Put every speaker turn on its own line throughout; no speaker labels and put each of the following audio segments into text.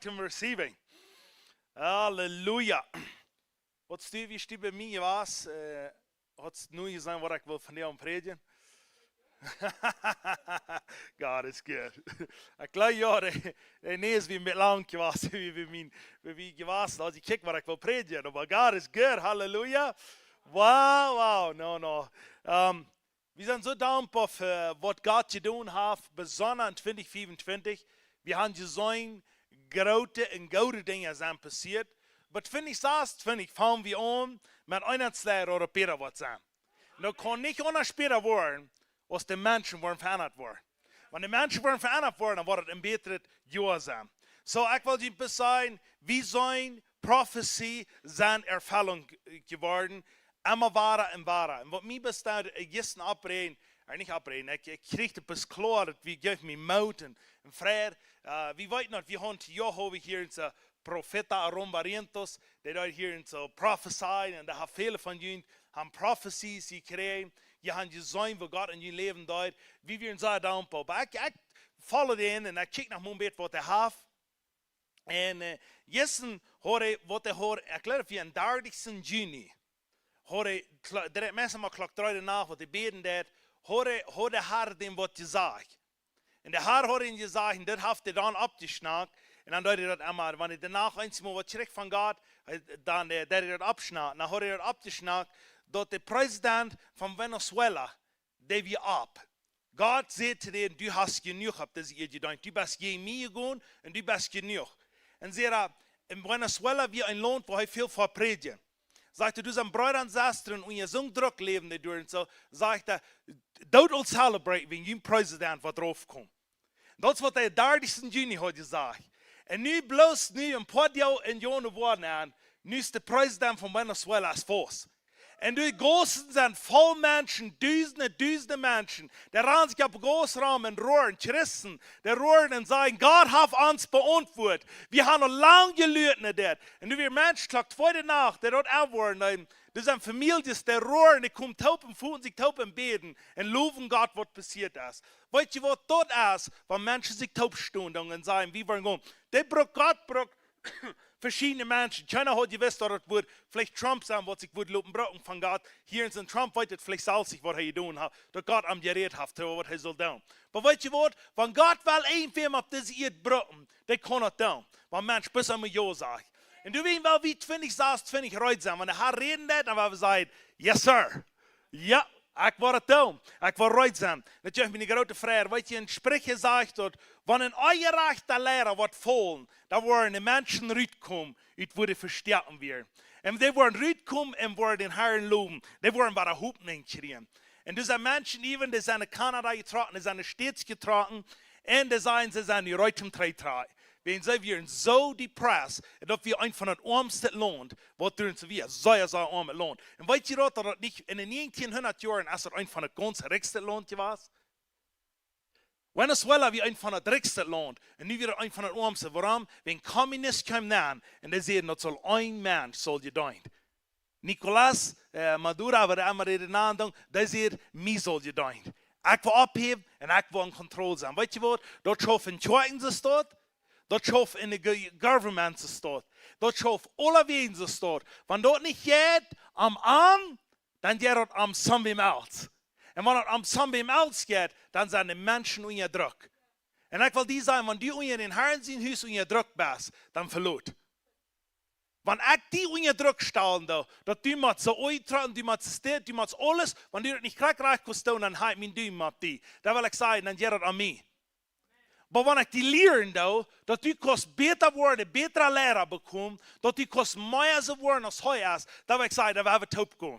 to receiving. Halleluja. Wat stuur wie stuur bij mij was, had nu gezegd wat ik wil van jou predigen. God is good. Ik geloof ja, nee is wie met lang was, wie gewas, als ik kijk wat ik wil predigen. Maar God is good. Halleluja. Wow. No. Wir sind so dankbar für was Gott getan hat, besonders in 2024. Wir haben gesehen, große und gute Dinge sind passiert. Aber 2026 fangen wir an, mit einer Zeit oder später was sein. Und kann nicht anders später werden, als die Menschen werden verändert worden. Wenn die Menschen werden verändert worden, dann wird es ein besseres Jahr sein. So, ich will dir sagen, wie sollen Prophezie sein Erfüllung geworden? Immer wahrer und wahrer. Und was mir besteht, gestern abreden, nicht abreden, ich kriegte bis klar, dass wir geben mir Mut und Frieden. Wir wissen noch, wir haben hier in der Propheta Arombarientos, die da hier in der Prophezei, und da haben viele von ihnen haben Prophecies gekriegt, die haben gesehen, wo Gott in ihr Leben tut. Wir werden sehr dankbar. Aber ich folge den und ich kicke nach meinem Bett, was ich habe. Und gestern habe ich, was ich habe, erklärt wie am 30. Juni. Der mensen maar klok 3 nacht wat de beden deed, hoorde haar dem wat gezegd. En de haar hoorde in gezegd, en dat heeft hij dan opgesnakt. En dan deed hij dat allemaal, wanneer hij daarna eens maar wat terug van God, dan deed hij dat opsnakt. Dan hoorde hij dat opgesnakt, dat de president van Venezuela, deed weer op. God zei te hem, du hast genoeg op deze eer gedaan. Du bist je mij gegaan, en du bist genoeg. En zei in Venezuela weer een land waar hij veel voor predigen. Sagte, du sind Brüder und Schwestern und ihr so einen Druck leben durch und so, sagte, don't all celebrate, wenn ein Präsident was draufkommt. Das ist, was der 30. Juni hat gesagt. Und nu bloß ein paar Jahre in Jahren geworden an, nu ist der Präsident von Venezuela als Fuß. Und die Großen sind voll Menschen, Dutzende Menschen, die rennen sich auf Großraum und rohren, Christen, die rohren und sagen, Gott hat uns beantwortet. Wir haben noch lange gelitten dort. Und wir Menschen, heute Nacht, die dort aufworden, das sind Familien, die rohren, die kommen taupen, fühlen sich taupen beten und loben Gott, was passiert ist. Weißt du, was dort ist, wenn Menschen sich taub stehen und sagen, wie wollen gehen? Der braucht Gott, braucht verschiedene Menschen. Keiner hat gewusst, dass es vielleicht Trump sein, was ich würde loben von Gott. Hier in Trump weiß vielleicht selbst, was er getan hat, dass Gott am Gerät hat, was er soll tun. Aber weißt du was? Wenn Gott will irgendwem auf diese Erde brauchen, der kann es tun. Wenn Mensch bis einmal Ja sagt. Und du weißt, weil wie 20 reut sein. Wenn er reden hat, dann wird er sagen, yes sir. Ja. Ich war da, ich war reut sein. Natürlich bin ich große Frage, weil ich in Sprüche sagt, wenn ein euerrechter Lehrer wird fallen, da wollen die Menschen rauskommen, und würde verstärken wir. Und die wollen rauskommen und wollen den Herrn loben. Die wollen bei der Hupen kriegen. Und diese Menschen, even, die sind in Kanada getragen, die sind in States getragen, und die sagen, sie sind in Reutem Treitrei. Wenn sie wir so depressed, dass wir ein von den ärmsten Land, was tun wir, sehr armes Land. Und weißt du, dass das nicht in den 1900 Jahren ist das ein von den ganz reichsten Land gewesen? Venezuela wie ein von den reichsten Land und nu wieder ein von den ärmsten. Warum? Wenn Kommunisten kommen an und die sehen, das soll ein Mensch soll gedeihen. Nicolás Maduro, aber der andere Nandung, der sieht, mir soll gedeihen. Ich will abheben und ich will in Kontrolle sein. Weißt du was? Dort schaffen Zweiten dort. Dat schoof in de government staat. Dat schoof alle wegen staat. Wenn dat nicht geht am Arm, dann geht das am somewem else. Und wenn das am somewem else geht, dann sind die Menschen unter Druck. Und ich will dir sagen, wenn du unter den Herrn sein Haus unter Druck bist, dann verlot. Wenn ich die unter Druck stellen, dass du mit so eintragen, du mit steht, du mit alles, wenn du das nicht gleich kannst, dann halt mein Düm mit dir. Da will ich sagen, dann geht das an mich. Aber wenn ich die lehren, dass du kannst besser werden, bessere Lehrer bekommen, dass du kannst mehr so werden als heute ist, dann will ich sagen, da werden wir taub gehen.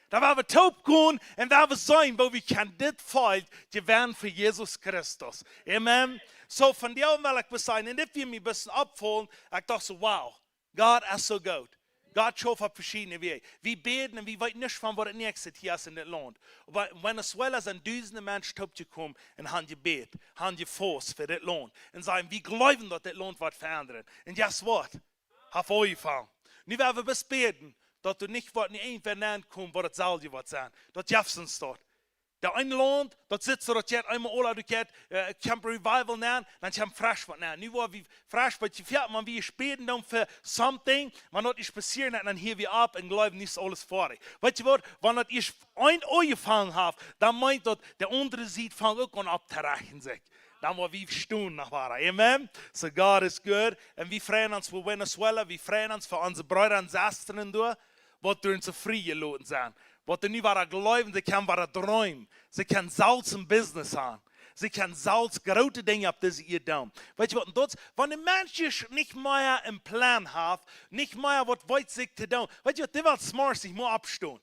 Da werden wir taub gehen und da werden wir sein, wo wir können das Feld gewähren für Jesus Christus. Amen. So von dir will ich sagen, und if wir mich ein bisschen abfallen, ich dachte so, wow, Gott ist so gut. Gott schafft auf verschiedene Wege. Wir beten und wir wissen nicht, von was das nächste hier ist in das Land. Aber Venezuela sind Dutzende Menschen gekommen und haben gebetet, haben gefasst für das Land. Und sagen, wir glauben, dass das Land wird verändern. Und guess what? Hat angefangen. Nu werden wir bis beten, dass du nicht irgendwann nennen kommst, was das soll wird sein. Das schaffst du dort. Der eine Land, dort sitzt er, dort einmal alle, du kennst, Camp Revival nehmen, dann kommt fresh was nehmen. Nu war wie fresh, weil die fährt man wie späten dann für something, man hat nicht passieren, dann hier wir ab und glauben nicht alles vor. Weißt du was, wenn das ich ein Ohr gefangen habe, dann meint das, der andere sieht, fang auch an abzureichen sich. Dan waar we stoen nog waren. Amen. So God is good. En we freuen uns voor Venezuela. We freuen uns voor onze broeder en zusteren door. Wat door onze vrije loten zijn. Wat er nu waren geloven, ze kan waren droom. Ze kan Salz im Business haben. Ze kan Salz grote dingen op deze eer doen. Weet je wat? Dat wanneer mensen niet meer een plan hebben, niet meer wat weet zich te doen. Weet je wat? Die wil smart zich moet opstaan.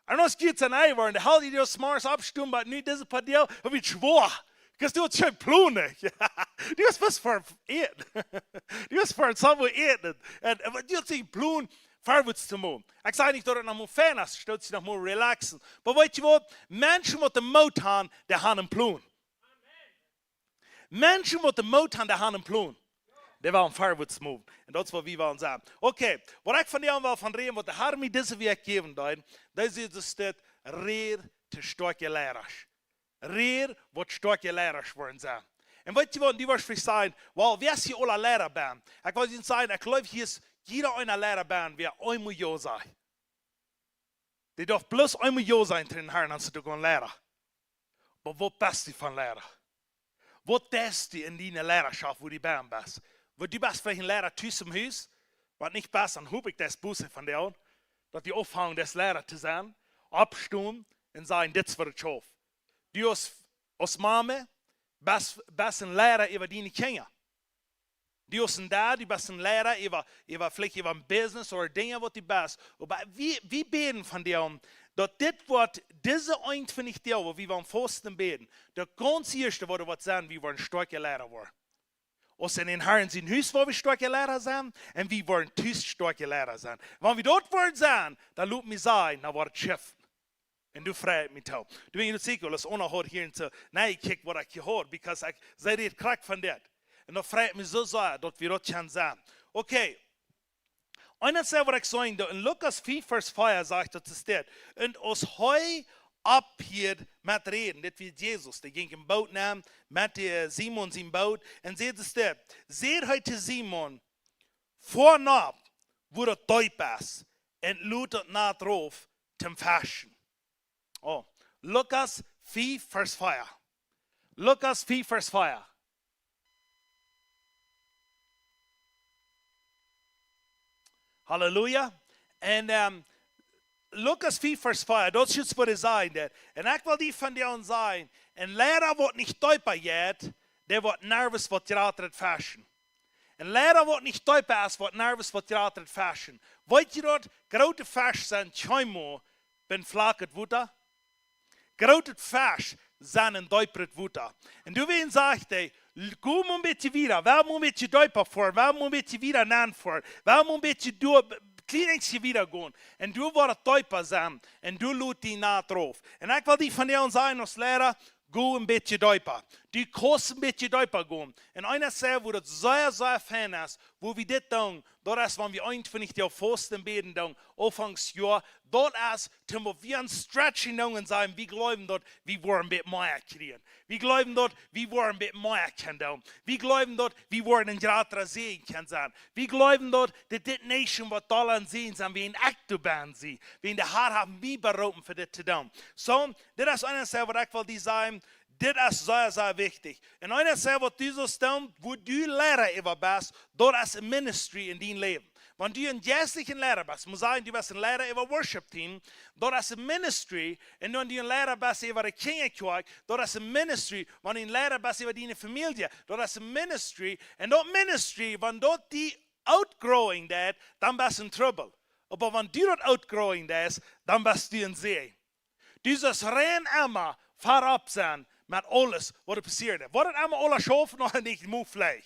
En als je het aan hij wordt, dan haal je die smart opstaan, maar nu deze padel, heb je zwaar. Because du hast schon Pläne. Du hast was für eten. Du hast für somewhere eten. Und du hast die Pläne vorwärts zu machen. Ich sage nicht, dass du noch mal fan hast, statt sich noch mal relaxen. Aber weißt du was? Menschen, die den Mut haben, die haben einen Plan. Menschen, die den Mut haben, die haben einen Plan. Die wollen vorwärts machen. Und das ist, was wir wollen sagen. Okay, was ich von dir will von reden, was der Herr mir diese Weg geben wird, das ist das Rehr zu starke Lehrer. Reer wat starke Lehrers worden zijn. En weet je wat, die was zeggen, wel, wie is hier alle Lehrer ben? Ik wil je zeggen, ik geloof hier is jeder een Lehrer ben, wie eenmaal ja zijn. Die darf bloß eenmaal ja zijn tegen de Herrn, als ze gaan leren. Maar wat best die van leren? Wat best die in die Lehrerschaft, wo die ben best? Wat die best voor een Lehrer thuis im huis? Wat niet best, dan hoop ik das Busse van jou, dat die ophangen des Lehrer te zijn, opstaan en zeggen, dit is voor het schof. Du als Mama bist ein Lehrer über deine Kinder. Du als ein Dad, du bist ein Lehrer über vielleicht über ein Business oder Dinge, was du bist. Aber wir beten von dir, dass das, was diese Einführung nicht dir, wo wir am Fasten beten, der ganz erste, was wir sagen, wir wollen starke Lehrer werden. Als in den Herren sind Haus, wo wir starke Lehrer sind, und wir wollen Haus starke Lehrer sein. Wenn wir dort wollen sein, dann lasst mich sein, dann wird es schiffen. En du vreet me toe. Du ben je niet zeker, als ongehoord hier en zo. Nee, kijk wat ik gehoord, because ik zei dit krak van dit. En dan vreet me zo zeer, dat we dat gaan zijn. Oké. En dan zei wat ik zei, in Lukas 4, vers 5 zegt dat is dit. En als hij abhielt met reden, dit wie Jesus, die ging een boot nemen, met Simon zijn boot, en zei het dit. Zeer hij te Simon, voornap, wo dat duip is, en loot het na het roof, ten fashion. Oh, Lukas 4, vers 5. Lukas 4, vers 5. Halleluja. En Lukas 4, vers 5, dat is iets wat hij zei. En ik wil die van jou zijn. Een leraar wordt niet duiper jet, der wordt nervous wat je altijd fashion. Een leraar wordt niet duiper is, wordt nervous wat je altijd fashion. Weet je dat grote fashion zijn, tjoimo, ben vlaket woeda? Grote vers zijn een duiper woeda. En du wen zegt hij, kom een beetje weer, wel moet een beetje duiper voor, wel moet een beetje weer nan voor, wel moet een beetje door, kliningsje weer gaan. En du wordt duiper zijn, en du loot die na erop. En ik wil die van jou zijn als leraar, go een beetje duiper. Die kost een beetje duiper gaan. En einer zei, wo dat zeer fijn is, wo we dit doen, dat is wanneer we eindelijk die Fasten beten doen, Anfangsjahr, dat is, toen we een stretching doen en zeggen, we geloven dat we worden een beetje meer krijgen. We geloven dat we worden een beetje meer kunnen doen. We geloven dat we worden een grotere zegen kunnen zijn. We geloven dat dit nation wat dollar zien zijn, we een acte band zien. We in de hart hebben we beroepen voor dit te doen. Zo, dit is einer zei, wat ik wil die zeggen, dit is zeer, zeer wichtig. En einer zei, wat du zo stelt, wo du leraar over bent, dat is een ministry in die leven. Want du een geestelijke leraar bent, moet zeggen, du bent een leraar over worship team, dat is een ministry. En wanneer du een leraar bent over de kinderkerk, dat is een ministry. Wanneer du een leraar bent over die familie, dat is een ministry. En dat ministry, wanneer die outgrowing dat, dan ben je in trouble. Maar wanneer du dat outgrowing dat, dan ben je in zee. Dus als rein immer voorop zijn met alles wat er passiert. Wat het allemaal alles schaffen nog niet moet vliegen.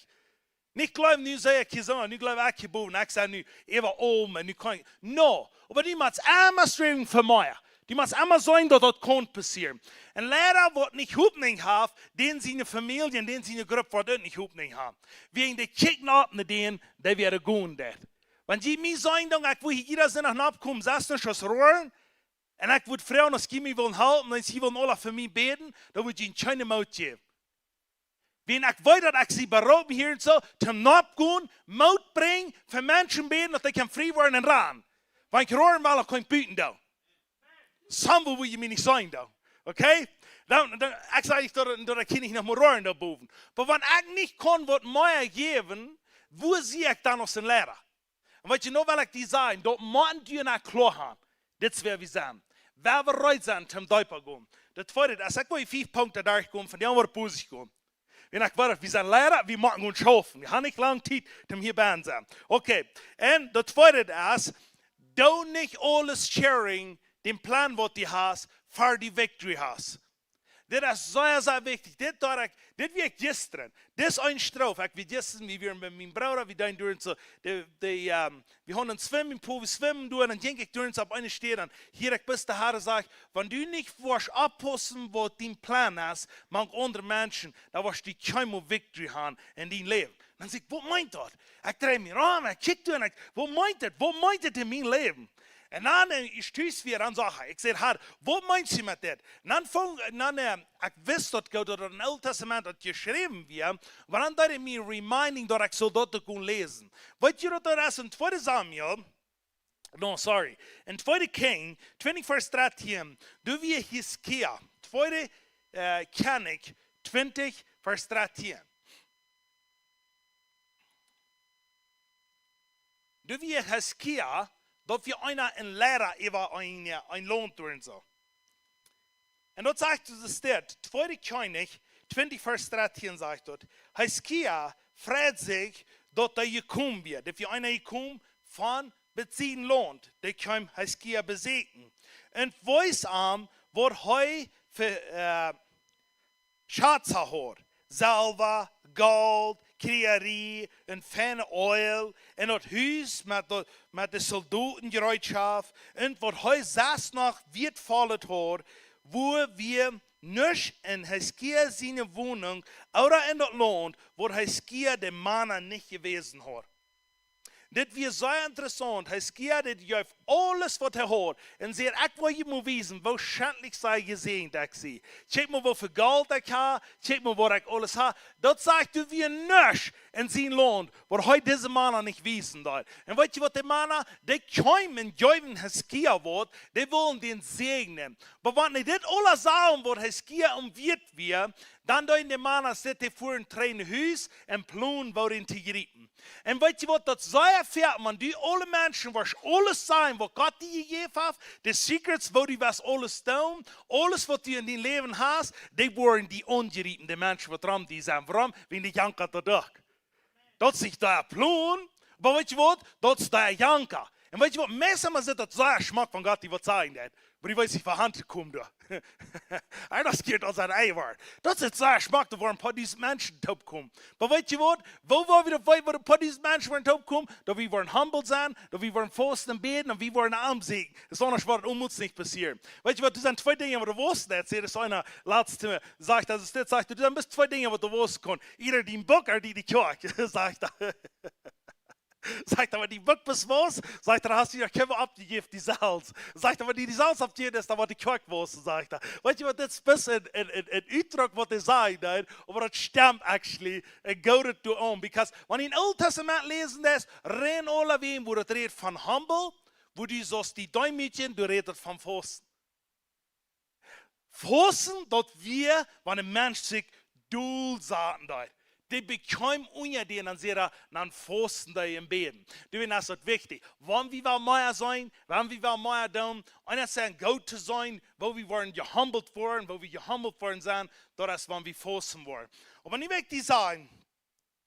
Niet geloof nu zei ik je zo, nu geloof ik je boven. Ik zei nu even om en nu kan ik. No, maar die moet allemaal streven voor mij. Die moet allemaal zijn dat dat kan passeren. En leider wat niet hoopning heeft, den zijn familie en den zijn groep wat het niet hoopning heeft. Wegen de kijken op naar den, die werden gaan dat. Want die mij zijn dan, ik wil hier zijn nog opkomen, zelfs nog als roeren. En ik wil vragen als je mij wil helpen, en ze willen alle voor mij beden, dan moet je een kleine mout geven. Wenn ik weet dat ik ze beroepen hier en zo, te opgaan, mout brengen, voor mensen beden, dat ik kan vrij worden en ran. Want ik roer wel, ik kan buiten doen. Samen wil je mij niet zijn doen. Oké? Dan, ik zeg niet dat ik niet nog moet roeren daarboven. Maar wanneer ik niet kan wat mij geven, wo zie ik dan als een leraar? En weet je nou wel ik die zei, dat moeten je naar klaar gaan. Dit is waar we zijn. Waar we rijden zijn, om duipen gaan. Dat tweede, als ik wel 5 punten daar kom, van die andere positie kom. En ik weet, we zijn leraar, we maken ons schaffen. We hebben niet lang tijd om hierbij te zijn. Oké. En dat tweede is, doe niet alles sharing, den plan wat je hebt, voor die victory hast. Dit is zeer wichtig. Dit wie ik gisteren. Dit is een straf. Ik weet gisteren, wie weer met mijn broer, we doen door zo, we gaan een zwemmen, we zwemmen door, en dan denk ik door op een steden. Hier ik best de Haare zeg, wanneer du niet was oppassen wat die plan is, maar andere mensen, dan was die keine victory gaan in die leven. Dan zeg ik, wat meint dat? Ik draai me aan, ik kijk door en wat meint het? Wat meint het in mijn leven? En dan is thuis weer aan zeggen, ik zeg, Herr, wat meint ze met dit? En dan ik wist dat God dat in het Oude Testament dat geschreven werd, maar dan deed hij me reminding dat ik zo dat kon lezen. Weet je dat er is in 2 Samuel, in 2 King, 20 vers 13, doen we Hiskia, 2 König, 20 vers 13. Doen we Hiskia, dat we een leraar über ein Lohn tun so. En dat zegt de stad, 2 König, 20 vers 13 sagt dort, Hiskia freut sich, dat er gekommen wird. Dat wir einer gekommen von beziehen lohnt. Der kann Hiskia besiegen. Und weiß am, wat hij für Schatz hat. Silber, Gold, Kriegerie en fijne oil en het huis met de soldaten gereedschap en wat hij zelfs nog wertvolles had, wo wir nicht in Hiskia seine Wohnung oder in das Land, wo Hiskia der Mann nicht gewesen hat. Dit weer zeer interessant. Hiskia, dit juist alles wat hij hoort. En zegt, ik wil je maar wezen, hoe schandelijk zij gezien dat ik zie. Check maar wat voor geld ik heb, check maar wat ik alles heb. Dat zegt u weer niks in zijn land, wat hij deze mannen niet wezen dat. En weet je wat die mannen, die komen juist Hiskia wordt, die willen den segnen. Maar wanneer dit alles sagen, wat Hiskia umwirrt wird, dan doen die mannen zitten voor een trein huis en plan worden te gerieten. En weet je wat, dat zei erfährt man, die alle Menschen, was alles sein, wat Gott die gegeven heeft, de secrets, wo die was alles doen, alles wat die in die leven hast, die worden die ongerieten, de mensen wat ram die zijn. Waarom? Wenn die janker dat dag. Dat zich daar plan, maar weet je wat, dat is daar janker. En weet je wat, meestal zit dat zeer smak van God die wat zijn dat. Maar die weet zich van hand komen door. En dat keert als een eiwaard. Dat is het zeer smak waar een paar deze mensen top komen. Maar weet je wat, waar we dat weten waar een paar deze mensen worden top komen, dat we worden humble zijn, dat we worden vasten en beden en we worden armziek. Dat is anders wat ons niet passieren. Weet je wat, er zijn 2 dingen wat du wusst. Dat is einer laatste sagt, dat is dit, sagt, er zijn best 2 dingen wat du wusst kon. Ieder die een boek of die kerk, sagt er. Sagt er, wenn die Bock was, sagt er, hast du ja Kämme abgegeben, die Salz. Sagt er, wenn die Salz abgegeben ist, dann war die Kirk was, sagt er. Weißt du, was das ist ein Uitdruck, was er sagt, aber das stimmt actually, it goes to on. Because when in Old Testament lesen das, rein alle wem, wo das redet von humble, wo die so die Däumchen, du redet von Fasten. Fasten, dort wir, wenn ein Mensch sich doel sagen, die bekommen unter denen sehr nan Fasten da im Beten. Du weißt, das ist wichtig. Wann wir mehr sein, wann wir mehr tun, einer sagen, gut zu sein, wo wir wollen gehumbelt worden, wo wir gehumbelt worden sind, das ist, wann wir fasten wollen. Und wenn ich wirklich sagen,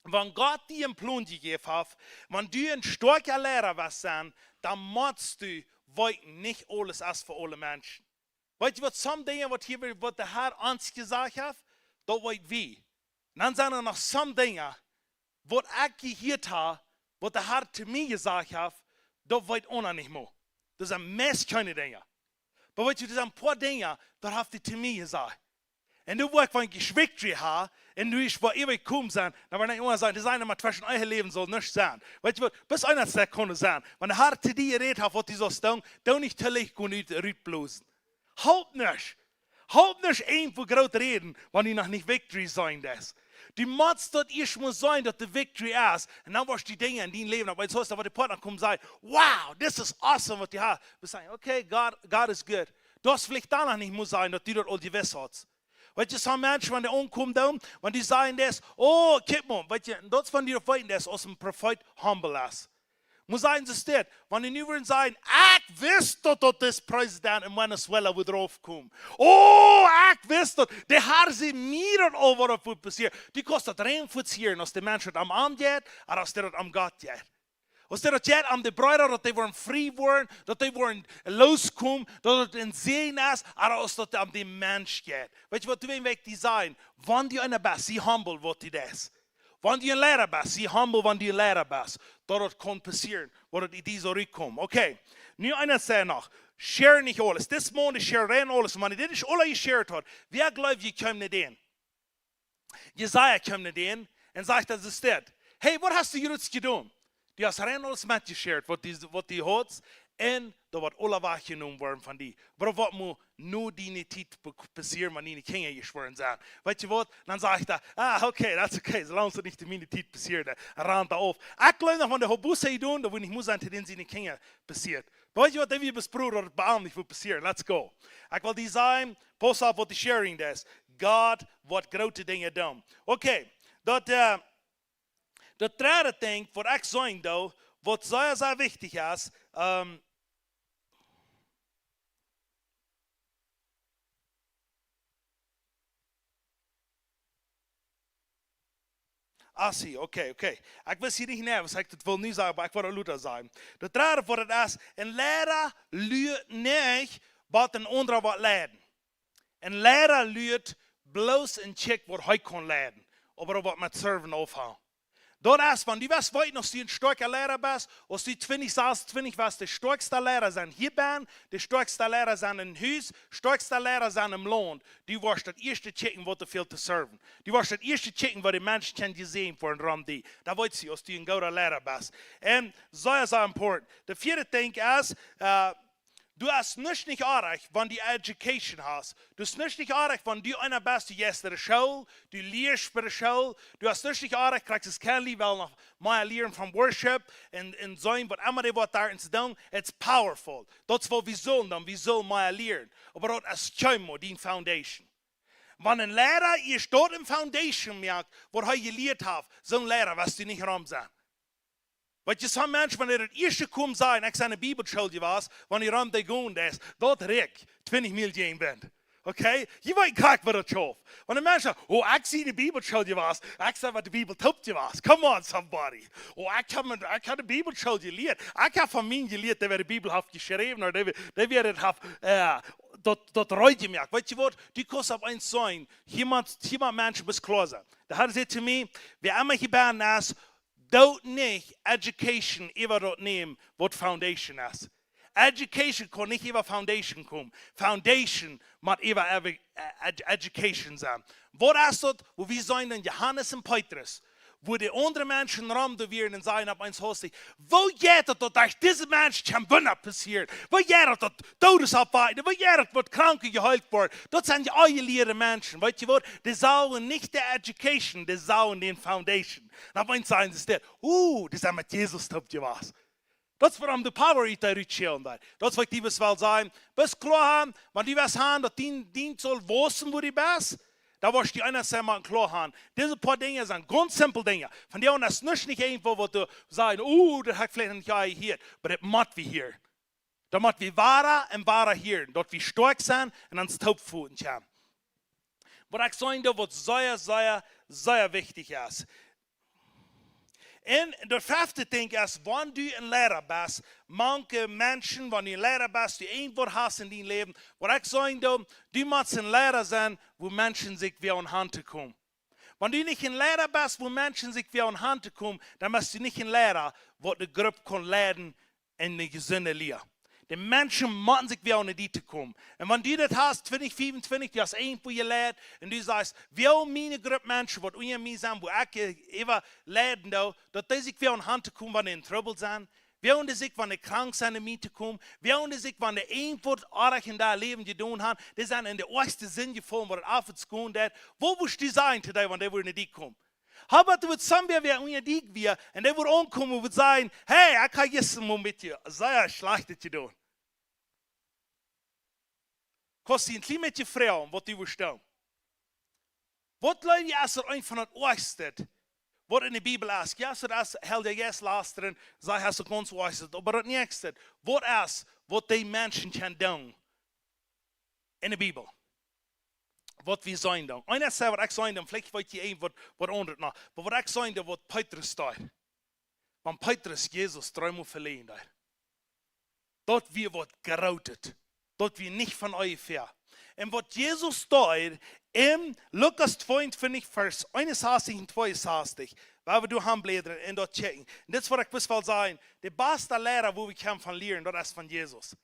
wenn Gott dir einen Plan gegeben hat, wenn du ein starker Lehrer warst, dann musst du weiten, nicht alles als für alle Menschen. Weißt du, was some Dinge, was der Herr uns gesagt hat, das weiß wie. Und dann sind noch some Dinge, was ich gehört habe, was der Herr zu mir gesagt hat, das weiß auch nicht mehr. Das sind meist keine Dinge. Aber weißt du, das sind ein paar Dinge, das hat er zu mir gesagt. En du wil van victory ha, en du is voor eeuwig kom zijn, dan wil ik immer sagen, das eine mal zwischen eigen Leben soll nicht sein. Weet je wat, bis einer Zeit kann sein. Wenn der Herr zu dir redet hat, was die so stehen, dann nicht tellig gut rütblosen. Halt nicht. Halt nicht ein für groß reden, wenn die noch nicht Victory sein das. Die muss dort erst mal sein, dass die Victory ist. Und dann wirst du die Dinge in deinem Leben, aber jetzt hast du, aber die Partner kommen und sagen, wow, das ist awesome, was die haben. Wir sagen, okay, God is good. Du hast vielleicht danach nicht muss sein, dass du dort all die Wissen hast. Weißt du, so Menschen, wenn die umkommen, wenn die sagen das, oh, guck mal, weißt du, das von dir weiten das aus dem Prophet humble ist. Muss sagen sie es das, wenn die nicht sagen, ich wüsste, dass das Präsident in Venezuela wird draufkommen. Oh, ich wüsste, der Herr sie mir und all, was wird passieren. Die kostet rein forcieren, als die Menschen am Arm geht, oder als die am Gott geht. Als die geht am die Brüder, dass die wollen frei werden, dass die wollen loskommen, dass das in Sehen ist, oder als das am den Mensch geht. Weißt du, was du willst, die sagen, wenn die einer bist, sie humble, wird die das. Wenn du ein Lehrer bist, sie humble, wenn du ein Lehrer bist, das kann passieren, wo die die so rückkommen. Okay, nu einer sagt noch, share nicht alles. Das Monat share rein alles. Wenn ich das nicht alle geshared hat, wer glaubt, ihr kommt nicht hin? Jesaja kommt nicht hin und sagt, das ist das. Hey, was hast du jetzt getan? Du hast rein alles mitgeshared, was die hat, und da wird alle weggenommen worden von dir. Aber was muss nur deine Zeit passieren, wenn deine Kinder geschworen sind? Weißt du was? Dann sage ich da, okay, das ist okay, solange es nicht in meiner Zeit passiert, ran da auf. Ich glaube noch, wenn der Busse tun, da will ich muss sein, dass seine Kinder passiert. Weißt du was, der wie bis Bruder oder Baum nicht passieren, let's go. Ich will die sagen, pass auf, was die sharing das. Gott wird große Dinge tun. Okay, das dritte Ding, was ich sagen da, was sehr, sehr wichtig ist, zie, okay. Ik wist hier niet nergens, ik het wil niet zeggen, maar ik wil het Luther zijn. De derde voor het is, een leraar leert niet wat een ander wat leren. Een leraar leert bloos en check wat hij kan leren, aber wat met serven afhangt. Dat is, wenn du weißt, weit noch du ein starker Lehrer bist, als du 20 warst, der stärkste Lehrer sein hier bin, der stärkste Lehrer sein im Haus, stärkste Lehrer sein im Land, du wirst das erste checken, was du viel zu serven. Du wirst das erste checken, was die Menschen können sehen vor einem Raum. Da weißt du, als du ein guter Lehrer bist. Und sehr, sehr important. Der vierte Ding ist, du hast nicht artig, wenn du Education hast. Du hast nicht artig, wenn du einer bist, du gehst in der Schule, du lehrst bei der Schule. Du hast nicht artig, kriegst es kennenlernen, weil noch mal lernen vom Worship und so, was immer die was da zu tun, it's powerful. Das ist, was wir sollen mal lernen. Aber das ist kein die Foundation. Wenn ein Lehrer ihr dort im Foundation merkt, was er gelehrt hat, so ein Lehrer wirst du nicht rum sein. Weil je so Menschen, wenn er das erste kommt, sagen, ich seine Bibelschule was, wenn ihr rum gehen ist, dort reck, 20 Millionen bin. Okay? Je weiß gar nicht, was das schafft. Wenn ein Mensch sagt, oh, ich sehe die Bibelschule was, ich sage, was die Bibel tut was. Come on, somebody. Oh, ich habe die Bibelschule gelehrt. Ich habe von mir gelehrt, der die Bibel hat geschrieben, oder der wird das reut gemerkt. Weißt du was? Die kostet auf eins sein. Jemand Mensch muss klar sein. Der Herr sagt zu mir, wer immer hier bei uns don't nicht Education über dort nehmen, was Foundation ist. Education kann nicht über Foundation kommen. Foundation muss über Education sein. Was ist das, wo wir sein in Johannes und Petrus, wo die anderen Menschen rammen werden und sagen, ab eins Hostig, wo geht es, dass diese Menschen kein Wunder passiert? Wo geht es, dass Todesarbeiten, wo geht es, dass Kranke geheilt werden? Das sind ja alle leere Menschen. Weißt du was? Die sauen nicht der Education, die sauen den Foundation. Und ab eins sagen sie, das ist mit Jesus tut ja was. Das ist warum die Power ist da rütscheln. Das wird die was sein. Bis klar haben, wenn die was haben, dass die soll wissen, wo die bist. Da wirst du einer sagen, klar haben. Diese paar Dinge sind ganz simple Dinge. Von denen ist nicht irgendwo, wo du sagst, das hat vielleicht nicht hier. Aber das macht wir hier. Da macht wir wahrer hier. Dort wir stark sein und ans Taubfußen kommen. Was ich sagen will, was sehr, sehr, sehr wichtig ist. Und der fünfte Ding ist, wenn du ein Lehrer bist, manche Menschen, wenn du ein Lehrer bist, die irgendwo hast in deinem Leben, was ich sagen will, du musst ein Lehrer sein, wo Menschen sich wie an Hand kommen. Wenn du nicht ein Lehrer bist, wo Menschen sich wie an Hand kommen, dann bist du nicht ein Lehrer, wo die Gruppe kann lernen in eine gesunde Lehre. Die Menschen machen sich wieder an die zu kommen. Und wenn du das hast, 2025, du hast irgendwo gelernt und du sagst, wir meine Gruppe Menschen, die unter mir sind, wo ich immer leiden, dass die sich wieder an die Hand zu kommen, wenn sie in Trouble sind. Wir haben sich, wenn sie krank sind, in die zu kommen. Wir haben sich, wenn sie irgendwo arg in dein Leben getan haben, die sind in der ersten Sinn gefallen, wo das aufzukommen hat. Wo musst du sein, today, wenn die in die kommen? Aber du wirst somewhere wer unter dich wir und der wird ankommen und wird sagen, hey, ich kann jetzt mal mit dir. Sehr schlecht zu tun. Kannst du ein klein bisschen fragen, was du verstehst? Was Leute ist ein von den Oistet, was in der Bibel ist? Ja, so das hält ja jetzt lasteren, sei hast du ganz Oistet. Aber das nächste, was ist, was die Menschen können tun in der Bibel? Was wir sein dann. Einer sagt, was ich sein dann, vielleicht weiß ich ein, was anderes noch. Aber was ich sein dann, was Petrus sagt. Wenn Petrus Jesus dreimal verliehen hat. Dort wird gerautet. Dort wir nicht von euch fair. Und was Jesus sagt, im Lukas 22, Vers 61 und 62, weil wir du haben blättern und dort checken. Und das was ich bis mal sagen, der beste Lehrer, wo wir können von lernen, das ist von Jesus.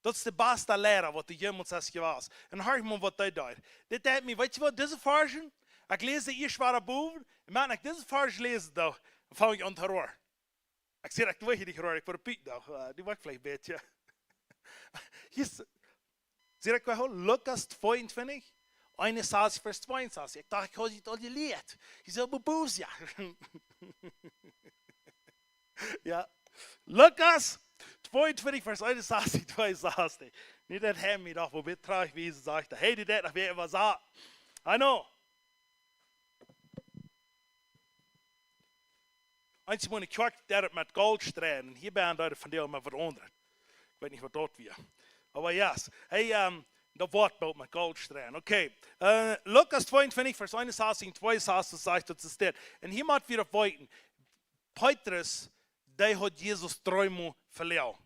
Dat is de beste leraar wat de jemals has gewas. En hoor maar wat hij deed. Dit deed me, weet je wat, deze versen, ik lees de eerst waar boven, en man, ik deze vers lees, dan val ik aan het horror. Ik zeg, ik weet je die horror, ik word piek, die wordt vielleicht een beetje. Zeg ik wel, Lukas 22, 61 vers 62. Ik dacht, ik had het al geleerd. Je zult me boos, ja. Ja, Lukas 22 vers 61, 62. Niet dat hij me dacht, wat traag wezen zegt. Hey, die dat weer was aan. I know. Eens moet ik kijken dat met goldstralen. En hier ben ik van deel maar veranderd. Ik weet niet wat dat weer. Maar yes. Hey, dat woordbeeld met goldstralen. Oké. Lukas 22 vers 61 en 62 zegt dat is dit. En hier moet weer op weten. Petrus, die had Jesus dreimal verloren.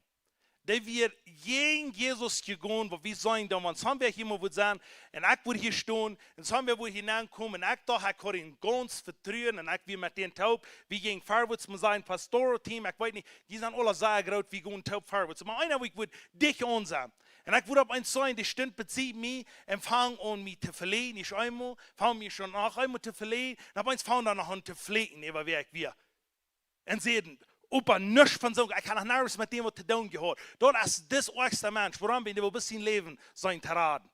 Die wir gegen Jesus gegangen, wo wir sagen, da wenn haben wir hier mal sein, und ich würde hier stehen, und haben wir wo hineinkommen, und ich dachte, ich kann ihn ganz vertrauen, und ich will mit den Taub, wir gehen vorwärts mit seinem Pastorenteam, ich weiß nicht, die sind alle sehr groß, wir gehen Taub vorwärts. Aber einer, ich würde dich ansehen. Und ich würde auf eins sagen, die Stunde bezieht mich, und fangen an, mich zu verlieren, nicht einmal, fangen mich schon nach einmal zu verlieren, und aber eins fangen dann noch an zu pflegen, über wer ich wir. Und sehen, Opa niks van zo'n, ik ga nog nergens met dem wat te doen gehad. Dat is dit oudste mens, waarom ben je wil bis zijn leven zijn te raden.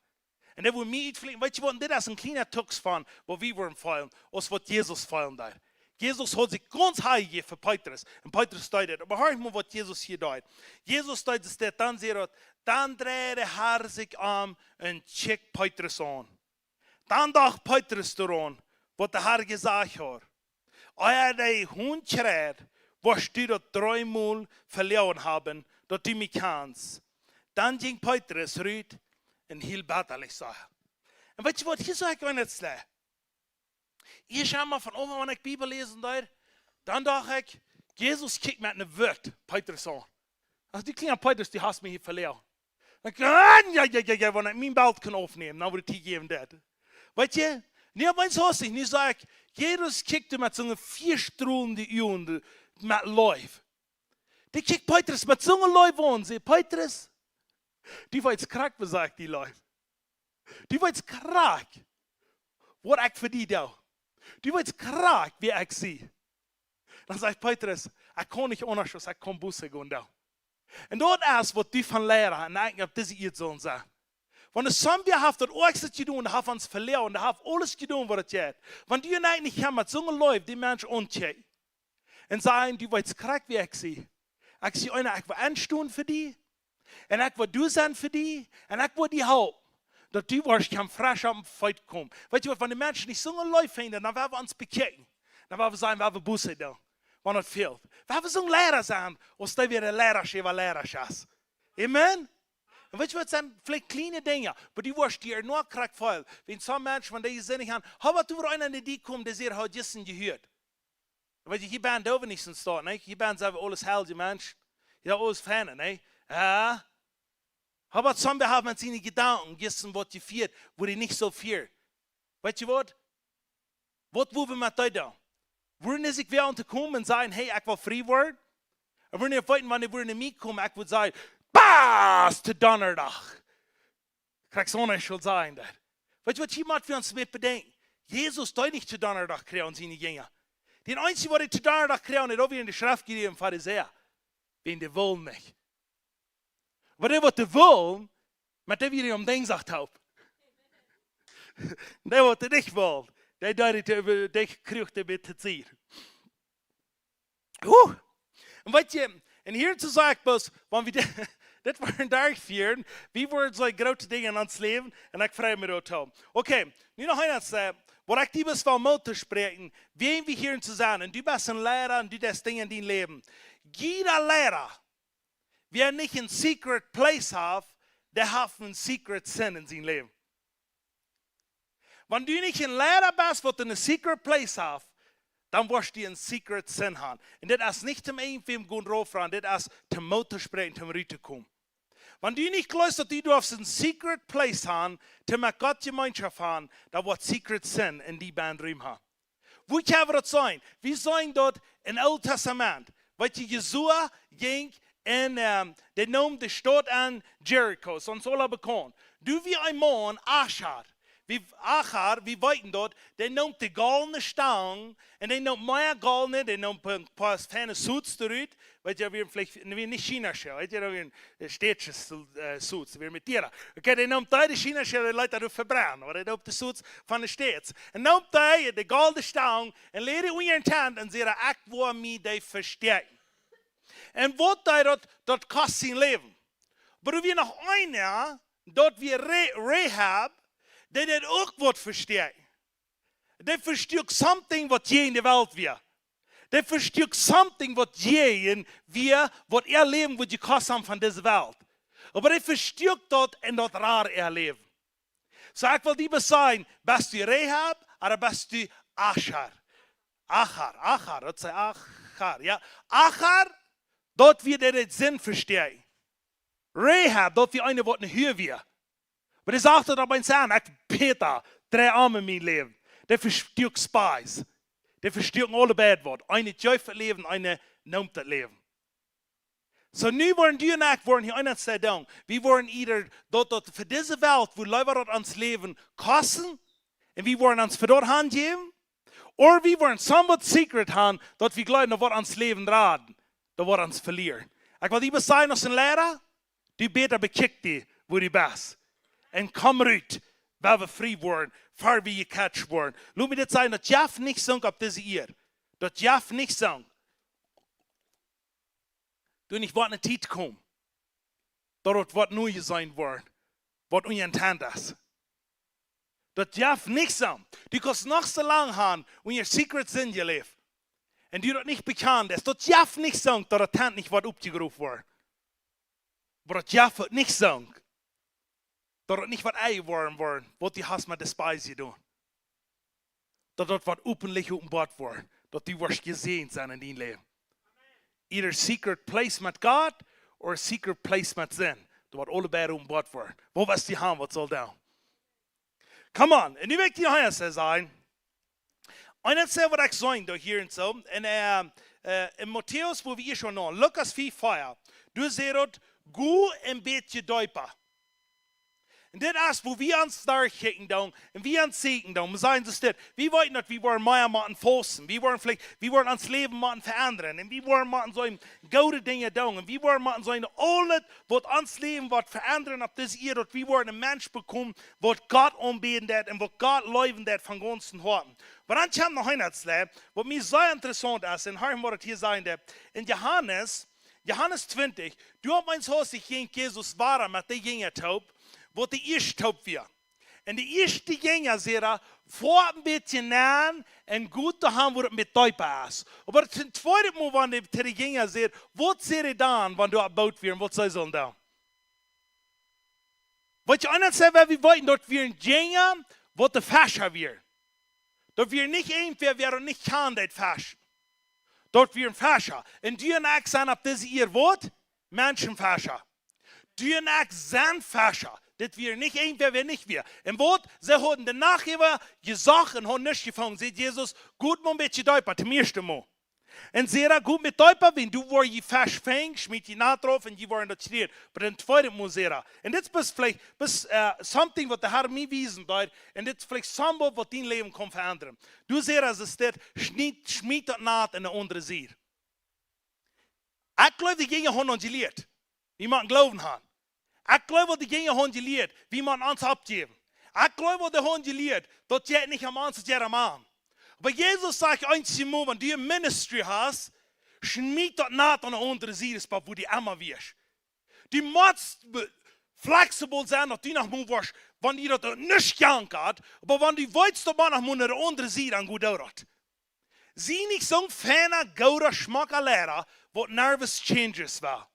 En dat wil mij iets vliegen, weet je wat, dit is een kleine toeks van, wat we worden vallen, als wat Jezus vallen daar. Jezus had zich ganz heilig voor Petrus, en Petrus zei dat, maar hoor maar wat Jezus hier deed. Jezus zei dat, dan zei dat, dan draaide hij zich om en check Petrus aan. Dan dacht Petrus eraan, wat de Heer gezegd had. Als die hond schreeuwt, was du dort dreimal verloren haben, dass du mich kannst. Dann ging Petrus rüt und hielt batterlich sagen. Und weißt du was, hier sage ich nicht schlecht. Ich schaue mal von oben, wenn ich Bibel lesen darf, dann dachte ich, Jesus kijkt mit einem Wort Petrus an. Also die kleine Petrus, die hast mich hier verloren. Ja, wenn ich mein Bild kann aufnehmen, dann würde ich geben das. Weißt du, nicht meins hast ich, nicht sag ich, Jesus kickte mit so einer 4 Stunden die Uhr met live. Die kijkt Petrus met zo'n live aan. Zei Petrus, die was jetzt krank, bezagt die live. Die was jetzt krank. Wat ik voor die doe. Die was jetzt krank, wie ik zie. Dan zei Petrus, ik kan niet anders, als ik kan bussen gaan doen. En dat is wat die van leren. En ik heb deze iets zullen zeggen. Want de Sambia heeft het ook iets gedaan, en heeft ons verleden, en heeft alles gedaan wat het heeft. Want die en ik niet gaan met zo'n live, die mensen ontchecken. En zeggen, die wordt krank wie ik zie. Ik zie einer, ik wil aanstaan voor die. En ik wil du zijn voor die. En ik wil die helpen. Dat die wordt kan frisch op een fight komen. Weet je wat, wanneer de mensen niet zo'n live vinden, dan willen we ons bekijken. Dan willen we zeggen, we hebben bussen doen. Want het veelt. We hebben zo'n leraar zijn, als die weer een leraar is. Amen? En weet je wat, zijn vielleicht kleine dingen, maar die wordt die nog krank veel. Wenn zo'n mensen van deze zin gaan, wat du einer in die komt, die zegt, had je het gehoord. Weet je, hier ben je over niet zo'n staat, nee? Hier ben je alles helder, mens. Je hebt alles fijn, nee? Ja. Aber zum Beispiel haben sie Gedanken, gestern was je viert, wo die nicht so vier. Weet je wat? Wat willen we met dat doen? Willen ze weer aan te komen en zeggen, hey, ik wil vrij worden? En willen we weten, wanneer we naar mij komen, ik wil zeggen, bah, was te donderdag. Krijg zo'n schuld zijn dat. Weet je wat iemand voor ons met bedenkt? Jezus deed niet te donderdag krijgen zijn gingen. Den einzigen, wat hij te donderdag krijgen, is ook weer in de schrift gegeven, Pharisäer. Wen de willen niet. Wat hij wat de willen, maar dat weer om ding zegt op. Dat wat hij niet wil. Dat deed hij de krucht met te zien. En weet je, en hier te zeggen was, want we dit waren daar vieren, wie worden zo'n grote dingen aan ons leven, en ik vraag me dat om. Oké, nu nog eens, wat ik die best wel moet te spreken, wie we hier te zijn, en du bent een leraar, en du das Ding in dein leven. Jeder leraar, wie niet een secret place heeft, der heeft een secret sin in zijn leven. Wanneer du niet een leraar bent, wat een secret place heeft, dan word je een secret sin hebben. En dit is niet om een film gaan roofvragen, dit is te moeten spreken, om eruit te komen. Wanneer du niet gelooft dat du auf een secret place haben, te met God gemeenschap haben, dan wordt secret sin in die bandruim haben. Wo können wir das sein? Wir sein dort im Alten Testament. Weet je, Jesua ging in, de noemt de stad aan Jericho, sonst alle bekannt. Du wie ein Mann, Achar. Achar, wie weten dort, der nimmt die goldene Stange, und der nimmt mehr goldene, der nimmt ein paar feine Suits eruit, weet je, wir nicht China-Schell, weet je, wir städtische Suits, wir mit Tieren. Okay, der nimmt die China-Schell, der Leute darauf verbrennen, oder der nimmt die Suits von den Städten. Und nimmt die goldene Stange, und lehrt in ihren Hand, und sie sagt, wo mir die verstehen. Und was dort kostet sein Leben. Aber wir noch einer, dort wir Rahab, der das auch wat versteht. Der versteht something wat je in der Welt wir. Der versteht something wat je in wir, wat erleben, wat je kost haben von dieser Welt. Aber der versteht dort in dort rar erleben. So ich will lieber sein, bist du Rahab oder bist du Achar? Achar, das sei Achar, ja. Achar, dort wir den Sinn verstehen. Rahab, dort wir eine, wat ne höher wir. Maar hij zegt dat op mijn zaan, ik Peter, 3 armen in mijn leven. Die verstuurt Spies. Die verstuurt alle bad wordt. Eine juift het leven, eine noemt het leven. So nu worden die en ik worden hier een zei dan. We worden ieder dat voor deze wereld, wo Leute dat ons leven kosten, en we worden ons voor dat handgeven, of we worden somewhat secret haben, dat we geloven dat wat ons leven raden, dat wat ons verlieren. Ik wil lieber zijn als een leraar, die beter bekijkt die, wo die best. En kom eruit, waar we vrij worden, waar we gecatcht worden. Laat me dit zeggen, dat Jeff niet zong op deze eer. Dat Jeff niet zong. Toen ik wat een tijd kom. Dat het wat nieuw zijn wordt. Wat onjentend is. Dat Jeff niet zong. Die kost nog zo lang gaan, wanneer secrets in je leven. En die dat niet bekend is. Dat Jeff niet zong, dat het tent niet wordt opgeroepen wordt. Maar dat Jeff het niet zong. Dat het niet wat eigen worden, wat die has met despise doen. Dat het wat openlijk openbaar wordt. Dat die wordt gezien zijn in die leven. Either secret place met God, or secret place met zin. Dat wordt allebei openbaar wordt. Wat was die hand, wat zal doen? Come on, en nu wil ik die hand zeggen. En dat is wat ik zei door hier en zo. En in Matthäus, wo we hier schon noch, Lukas 4:4. Du zegt, goed een beetje duiper. En dit is wo we ons daar kijken dan, en we ons zien dan. We zijn dus dit, we weten dat we worden meer moeten volgen. We worden ons leven moeten veranderen. En we worden moeten zo'n goede dingen doen. En we worden moeten zo'n alles wat ons leven wordt veranderen op deze eer. Dat we worden een mens bekomen, wat God aanbeden dat en wat God leven dat van ganzen harten. Maar dan komt nog een iets, wat mij zo interessant is, en hier moet het hier zijn, in Johannes 20, du hebt mijn huis geen Jezus waren met die dingen taub. Wat de eerste taub weer. En de eerste gingen zeggen, voor een beetje aan en goed te gaan, wat het met duipen is. Maar het tweede moment, wanneer de gingen zeggen, wat zeg je dan, wanneer du gebouwd weer, en wat zou je dan doen? Wat je anders zegt, we weten dat we een gingen, wat de fascher weer. Dat we niet eenmaal weer niet gaan, dat fascher. Dat we een fascher. En die en ik zijn op deze eer wat? Menschenfascher. Die en ik zijn fascher. Dat wir nicht irgendwer, wer nicht wir. Im Wort, sie haben den Nachgeber gesagt und haben nicht gefangen. Sagt Jesus, gut, man ein bisschen deutlich, zum ersten Mal. En zeer goed met tuipa, wenn du waar je fast fängst, schmied je na drauf en je waren dat schreeuwt. Maar dan tweede moet zera. En dit is vielleicht something wat de Herr mij wiesen deed. En dit is vielleicht sambal wat die leven kan veranderen. Du zera, als het staat, schmied dat naad en de andere zier. Ik geloof dat je hond geleerd. Wie man geloven had. Ik geloof dat je hond geleerd. Wie man ons abgeven. Ik geloof dat de hond geleerd. Dat je niet am ans het man. Aber Jesus sagt eins immer, wenn du ein Ministry hast, schmied das naht an der anderen Seite, wo die immer wirst. Du musst flexibel sein, dass du nach mir wirst, wenn du das nicht gern hat, aber wenn du willst, dass man nach mir der anderen Seite an gut dauert. Sie nicht so ein feiner, gauder, schmacker Lehrer, was nervous changes war.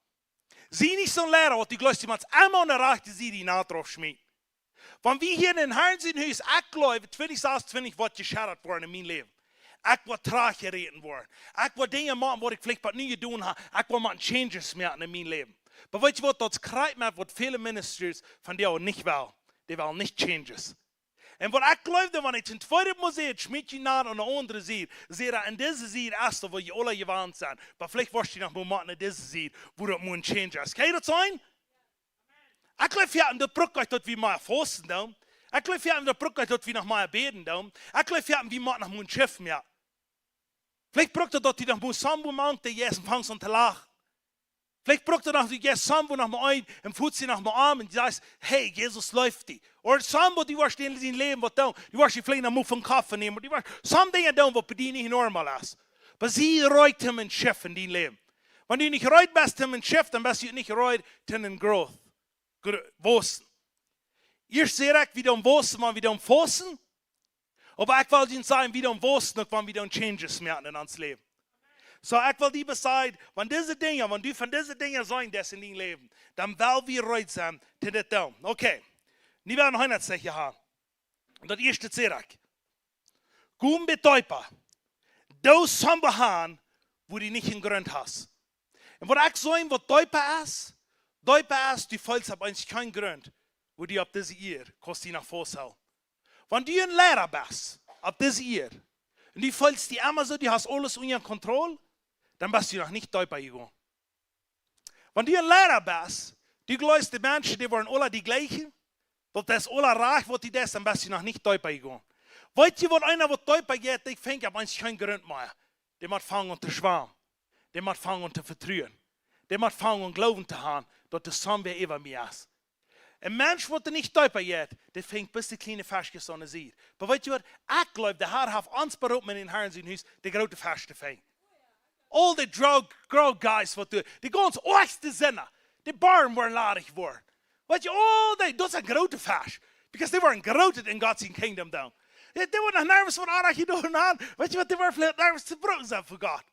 Sie nicht so ein Lehrer, was die gleich jemand einmal an der rechten Seite die naht drauf schmied. Wenn wir hier in den Herrn sind, ich glaube, 2020 wird gescheitert worden in meinem Leben. Ich will traag gereden worden. Ich will Dinge machen, die ich vielleicht nie getan habe. Ich will machen Changes mehr in meinem Leben. Aber weißt du was, das kreiert mir, was viele Ministers von dir auch nicht wollen. Die wollen nicht Changes. Und was ich glaube, wenn ich in zweite Museum schmied ich nach an der anderen Seite, sehe ich in dieser Seite erst, wo ihr alle gewarnt sind. Aber vielleicht wirst du noch mal machen in dieser Seite, wo das ein Change ist. Kann das sein? Ich glaube, wir haben die Brücke, dass wir mal fasten da. Ich glaube, wir haben die Brücke, dass wir noch mal beten da. Ich glaube, wir haben wie mal nach dem Schiff mehr. Vielleicht braucht er, dass die noch mal zusammen machen, die jetzt fangen an zu lachen. Vielleicht braucht er, dass die jetzt zusammen noch mal ein, und fühlt sich noch mal an und sagt, hey, Jesus läuft die. Oder zusammen, die wirst in sein Leben was tun. Die wirst vielleicht noch mal von Kaffee nehmen. Die wirst some Dinge tun, was bei dir nicht normal ist. Aber sie reut ihm ein Schiff in dein Leben. Wenn du nicht reut bist in ein Schiff, dann bist du nicht reut in ein Growth. Wosten. Eerst zeg ik, wie dan wosten, maar wie dan fossen. Aber ich will Ihnen sagen, wie dan wosten, und wie dan changes merken in ons Leben. So, ich will dir sagen, wenn du von diesen Dingen sein das in dein Leben, dann will wir reut sein, zu das tun. Okay. Nu werden wir noch zeggen haben. Und das erste zeg ik. Goem betäupen. Du sommer haben, wo du nicht einen Grund hast. Und was ich sagen, was Täupen ist, Täupen ist, du fällst ab eigentlich keinen Grund, wo du ab diese Jahr kannst du nach vorne. Wenn du ein Lehrer bist, ab diese Jahr, und du fällst die immer so, du hast alles unter Kontrolle, dann bist du noch nicht Täupen gegangen. Wenn du ein Lehrer bist, du glaubst, die Menschen, die waren alle die gleichen, weil das alle reich, was die das, dann bist du noch nicht Täupen gegangen. Weißt du, wenn einer, der Täupen geht, ich fängt ab eigentlich keinen Grund mehr. Der muss fangen an zu schwammen. Der muss fangen an zu vertrauen. Der muss fangen an glauben zu haben, dass das Sonne über mir ist. Ein Mensch, der nicht Täupen geht, der fängt bis die kleine Fäschchen so sieht. Aber weißt du was? Ich glaube, der Herr hat uns berufen in den Herrn sein Haus, die große Fäschchen fängt. All the drug guys, die ganz oberste Sinne, die Barren waren ladig geworden. Weißt du, das ist ein großer Fäsch. Because they waren geroutet in God's kingdom down. Die waren noch nervös, was Arach gedaan haben. Weißt du was, die waren vielleicht nervös zu broken sein für Gott.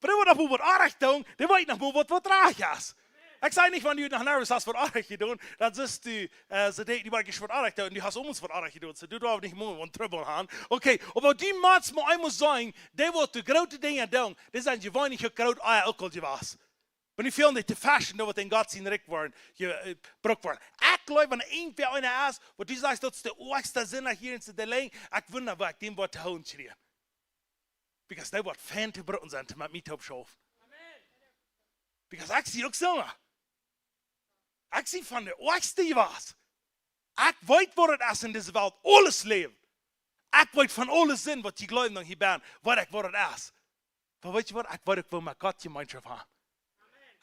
Aber die waren noch was Arach tun, die wollten noch was reich ist. Ich sage nicht, wenn du noch nervös hast, was Arach gedaan, dann sagst du, die waren was Arach tun, und du hast uns was Arach gedaan. So, du darfst nicht mehr und Trouble haben. Okay, aber die Mats mal einmal sagen, die wollten große Dinge tun, die sind gewöhnlich groß Alkohol gewesen. Wenn ich viel nicht zu fashion, da wird in Gott sein Recht worden, gebrochen worden. Ich glaube, wenn irgendwer einer ist, wo du sagst, das ist der oberste Sinn hier in der Länge, ich wundere, was ich dem Wort zu holen schreien. Because der wird fan zu broten sein, mit mir zu schaffen. Because ich sehe auch so. Ich sehe von der oberste was. Ich weiß, wo das ist in dieser Welt, alles Leben. Ich weiß von alles Sinn, was die Gläubigen hier werden, was das ist. Aber weißt du was, ich weiß, wo wir Gott Gemeinschaft haben.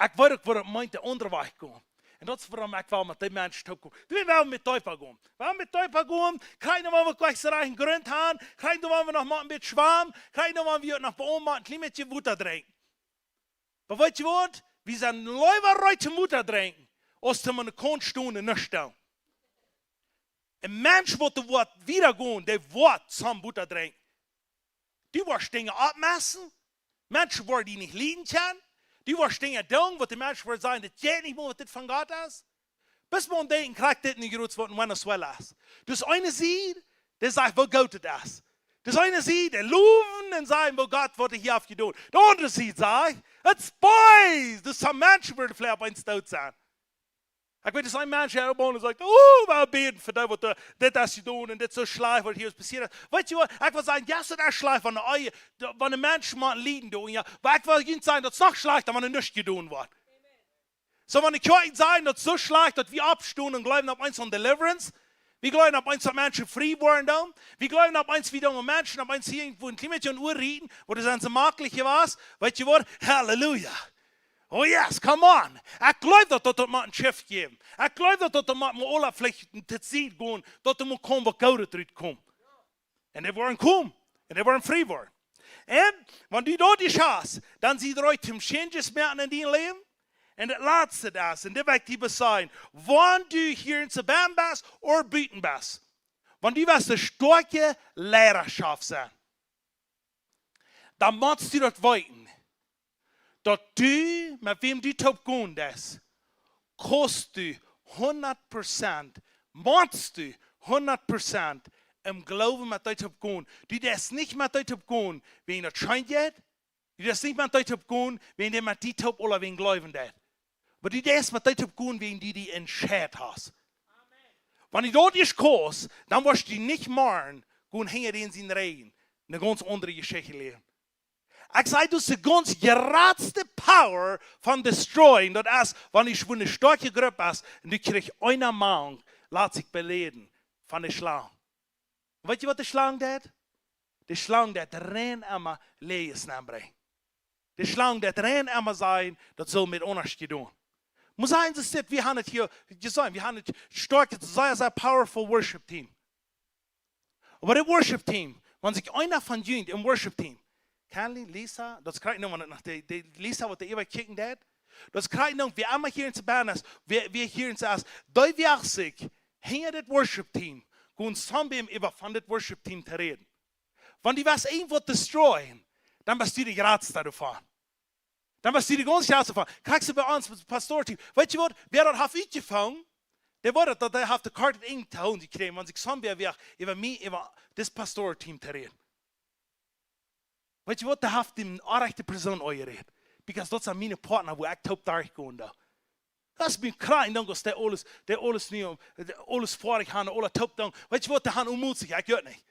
Ich weiß auch, wo das meint, der andere Weg gehen. Und das ist, warum ich will mit den Menschen kommen. Wir wollen mit Täufer gehen. Wir wollen mit Täufer gehen. Keiner wollen wir gleich so reichen Grund haben. Keiner wollen wir noch mal ein bisschen schwammen. Keiner wollen wir noch bei Oma ein klein bisschen Mutter trinken. Aber weißt du was? Wir sind lieber Leute Mutter trinken, als dass wir eine Kornstunde nicht stellen. Ein Mensch, der wieder gehen, der wird zum Mutter trinken. Die wirst Dinge abmessen. Menschen, die nicht lieben können. Die wirst Dinge tun, wo die Menschen werden sagen, das geht nicht mehr, was das von Gott ist. Bis man denken, kriegt das nicht gut, was Venezuela ist. Das eine sieht, der sagt, wo Gott das ist. Das eine sieht, der loben und sagt, wo Gott wird hier aufgetan. Der andere sieht, sagt, it's boys. Das sind Menschen, die vielleicht bei uns tot sein. Ik weet, er zijn mensen die opbouwen en zeggen, oh, we beten voor dat, dat ze doen en dit zo schlijf wat hier is passiert. Weet je wat, ik wil zeggen, ja, dat schlijf van de eigen, van de mensen maar lieden doen, ja. Maar ik wil niet zeggen dat het nog schlijft, dat man nichts gedaan wordt. So, wenn ich kann sagen, dass es so schlecht, dass wir abstehen und glauben auf eins von Deliverance, wir glauben auf eins, dass Menschen frei werden, wir glauben auf eins, wie junge Menschen auf eins hier irgendwo ein Klimatchen urreden, wo das ganze Makliche war, weißt du was? Halleluja. Oh yes, come on. Ich glaube, dass das mal ein Schiff geben. Ich glaube, dass das mal alle vielleicht zu sehen gehen, dass das mal kommen, wo Gott kommt. Und die wollen kommen. Und die wollen frei werden. Und wenn du dort die schaust, dann siehst du heute Changes mehr in deinem Leben. Und das laatste das, und das will ich dir sagen, wenn du hier in Sabam bist oder buiten bist, wenn du was eine starke Lehrerschaft sein, dann musst du das weiten, dass du, mit wem du taub gehen das, kannst du 100%, musst du 100% im Glauben mit dir taub gehen. Du darfst nicht mit dir taub gehen, wenn das scheint geht, du darfst nicht mit dir taub gehen, wenn du mit dir taub oder wenn Glauben das. Aber du darfst mit dir taub gehen, wenn du die entschieden hast. Wenn du dort nicht kommst, dann wirst du nicht morgen gehen hängen in seinen Reihen. Eine ganz andere Geschichte lernen. Ich sage, das ist die ganz geradste Power von Destroyen. Das ist, wenn ich eine starke Gruppe habe, und du kriegst einen Mann, lässt sich beleden von der Schlange. Weißt du, was die Schlange tut? Die Schlange tut rein immer Lees bringen. Die Schlange tut rein immer sein, das soll mit uns tun. Muss sagen, wir haben hier gesagt, wir haben ein starkes, sehr, sehr powerful Worship Team. Aber das Worship Team, wenn sich einer von ihnen im Worship Team, Kenny, Lisa, das kriegt noch nach der Lisa, was der immer kicken hat, das kriegt noch, wir einmal hier in Sabanas, wir hier in Saas, da wir sich hinter das Worship Team, gehen zusammen über von das Worship Team zu reden. Wenn die was irgendwo destroyen, dann bist du die Gradste davon. Dann bist du die ganze Zeit davon. Kriegst du bei uns, das Pastorteam, weißt du was, wer das hat gefangen, der wurde, dass der hat die Karte in die Hand gekriegt, wenn sich zusammen über mich, über das Pastorteam zu reden. Weißt du was, der hat die rechte Person geredet. Because das sind meine Partner, wo ich taub durchgehen da. Das ist mir klein, dann ist der alles vorig haben, alle taub dann. Weißt du was, der hat unmutig, ich gehört nicht.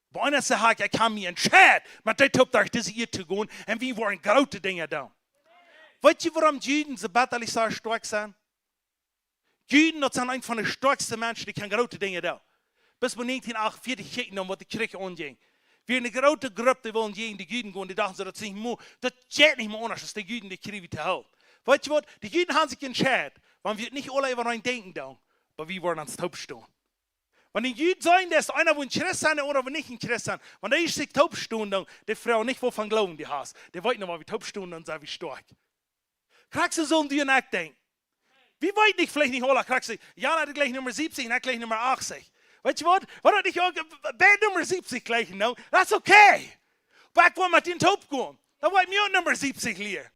Bei einer sagt, ich kann mich entscheiden, mit der taub durch diese Ehe zu gehen, und wir wollen große Dinge da. Weißt du, warum Juden so battelig so stark sind? Juden, das sind einer von den stärksten Menschen, die große Dinge da. Bis wir 1948 kicken, was die Kirche anging. Wir eine große Gruppe, die wollen gegen die Juden gehen, die dachten, das geht nicht mehr anders, als die Juden die Kriege zu helfen. Weißt du was? Die Juden haben sich entschieden, wenn wir nicht alle über einen denken, aber wir wollen ans Taub stehen. Wenn die Juden sagen, dass einer will ein Christ sein oder nicht ein Christ sein, wenn der sich taub stehen, dann die Frau nicht, wovon glauben die hast. Die wollen noch wie taub stehen und sagen, wie stark. Kriegst du so um dir nachdenken? Wie weit nicht, vielleicht nicht alle, kriegst du, Jan hat gleich Nummer 70, und gleich Nummer 80. Weißt du was? Wenn er nicht Band Nummer 70 gleich, no? Das ist okay. Aber ich will mit den Taub gehen. Dann wollte ich mir auch Nummer 70 lernen.